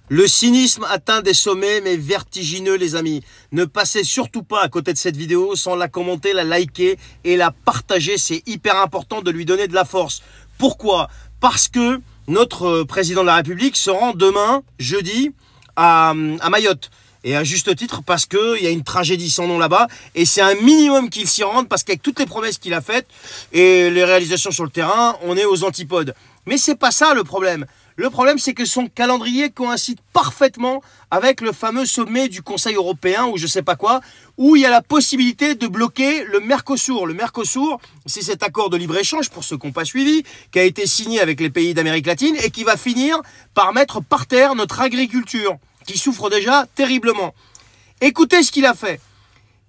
Le cynisme atteint des sommets, mais vertigineux, les amis. Ne passez surtout pas à côté de cette vidéo sans la commenter, la liker et la partager. C'est hyper important de lui donner de la force. Pourquoi? Parce que notre président de la République se rend demain, jeudi, à Mayotte. Et à juste titre, parce qu'il y a une tragédie sans nom là-bas. Et c'est un minimum qu'il s'y rende, parce qu'avec toutes les promesses qu'il a faites et les réalisations sur le terrain, on est aux antipodes. Mais c'est pas ça le problème. Le problème, c'est que son calendrier coïncide parfaitement avec le fameux sommet du Conseil européen ou je sais pas quoi, où il y a la possibilité de bloquer le Mercosur. Le Mercosur, c'est cet accord de libre-échange, pour ceux qui n'ont pas suivi, qui a été signé avec les pays d'Amérique latine et qui va finir par mettre par terre notre agriculture, qui souffre déjà terriblement. Écoutez ce qu'il a fait.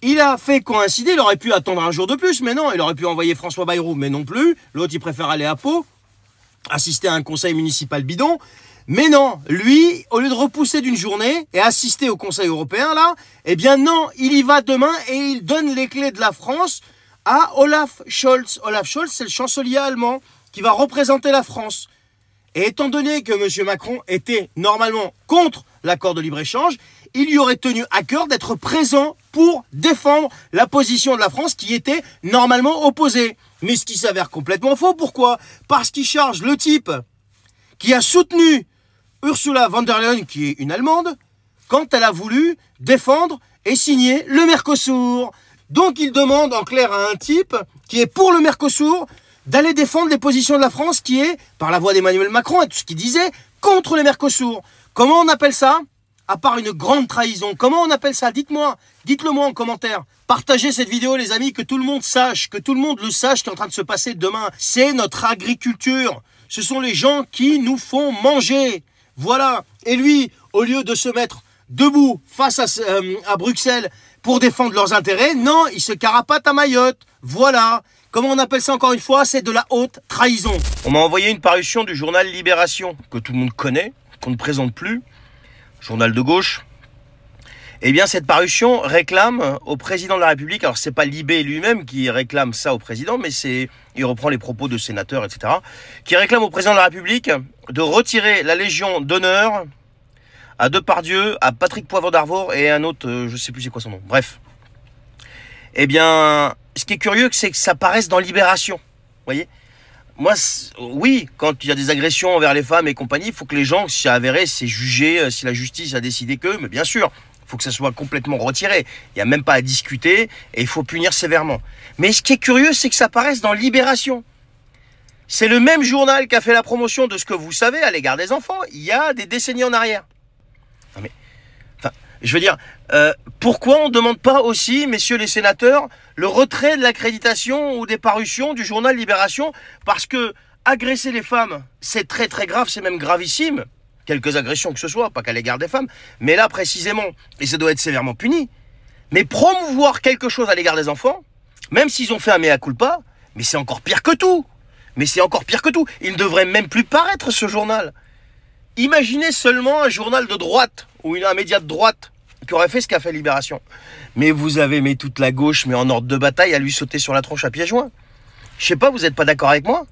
Il a fait coïncider, il aurait pu attendre un jour de plus, mais non, il aurait pu envoyer François Bayrou, mais non plus. L'autre, il préfère aller à Pau, assister à un conseil municipal bidon. Mais non, lui, au lieu de repousser d'une journée et assister au Conseil européen, là, eh bien non, il y va demain et il donne les clés de la France à Olaf Scholz. Olaf Scholz, c'est le chancelier allemand qui va représenter la France. Et étant donné que M. Macron était normalement contre l'accord de libre-échange, il lui aurait tenu à cœur d'être présent pour défendre la position de la France qui était normalement opposée. Mais ce qui s'avère complètement faux. Pourquoi? Parce qu'il charge le type qui a soutenu Ursula von der Leyen, qui est une Allemande, quand elle a voulu défendre et signer le Mercosur. Donc il demande en clair à un type qui est pour le Mercosur d'aller défendre les positions de la France qui est, par la voix d'Emmanuel Macron et tout ce qu'il disait, contre le Mercosur. Comment on appelle ça? À part une grande trahison. Comment on appelle ça? Dites-moi. Dites-le moi en commentaire. Partagez cette vidéo, les amis, que tout le monde sache, que tout le monde le sache qui est en train de se passer demain. C'est notre agriculture. Ce sont les gens qui nous font manger. Voilà. Et lui, au lieu de se mettre debout face à Bruxelles pour défendre leurs intérêts, non, il se carapate à Mayotte. Voilà. Comment on appelle ça encore une fois? C'est de la haute trahison. On m'a envoyé une parution du journal Libération, que tout le monde connaît, qu'on ne présente plus. Journal de gauche. Eh bien, cette parution réclame au président de la République, alors c'est pas Libé lui-même qui réclame ça au président, mais il reprend les propos de sénateurs, etc., qui réclame au président de la République de retirer la Légion d'honneur à Depardieu, à Patrick Poivre d'Arvor et un autre, je sais plus c'est quoi son nom. Bref. Eh bien, ce qui est curieux, c'est que ça paraisse dans Libération. Vous voyez? Moi, oui, quand il y a des agressions envers les femmes et compagnie, il faut que les gens, si c'est avéré, c'est jugé, si la justice a décidé que, mais bien sûr, il faut que ça soit complètement retiré. Il n'y a même pas à discuter et il faut punir sévèrement. Mais ce qui est curieux, c'est que ça paraisse dans Libération. C'est le même journal qui a fait la promotion de ce que vous savez à l'égard des enfants il y a des décennies en arrière. Non mais, enfin, je veux dire, pourquoi on ne demande pas aussi, messieurs les sénateurs, le retrait de l'accréditation ou des parutions du journal Libération? Parce que agresser les femmes, c'est très très grave, c'est même gravissime. Quelques agressions que ce soit, pas qu'à l'égard des femmes, mais là précisément, et ça doit être sévèrement puni. Mais promouvoir quelque chose à l'égard des enfants, même s'ils ont fait un mea culpa, mais c'est encore pire que tout. Mais c'est encore pire que tout. Il ne devrait même plus paraître ce journal. Imaginez seulement un journal de droite, ou un média de droite, qui aurait fait ce qu'a fait Libération. Mais vous avez mis toute la gauche, mais en ordre de bataille, à lui sauter sur la tronche à pieds joints. Je sais pas, vous n'êtes pas d'accord avec moi?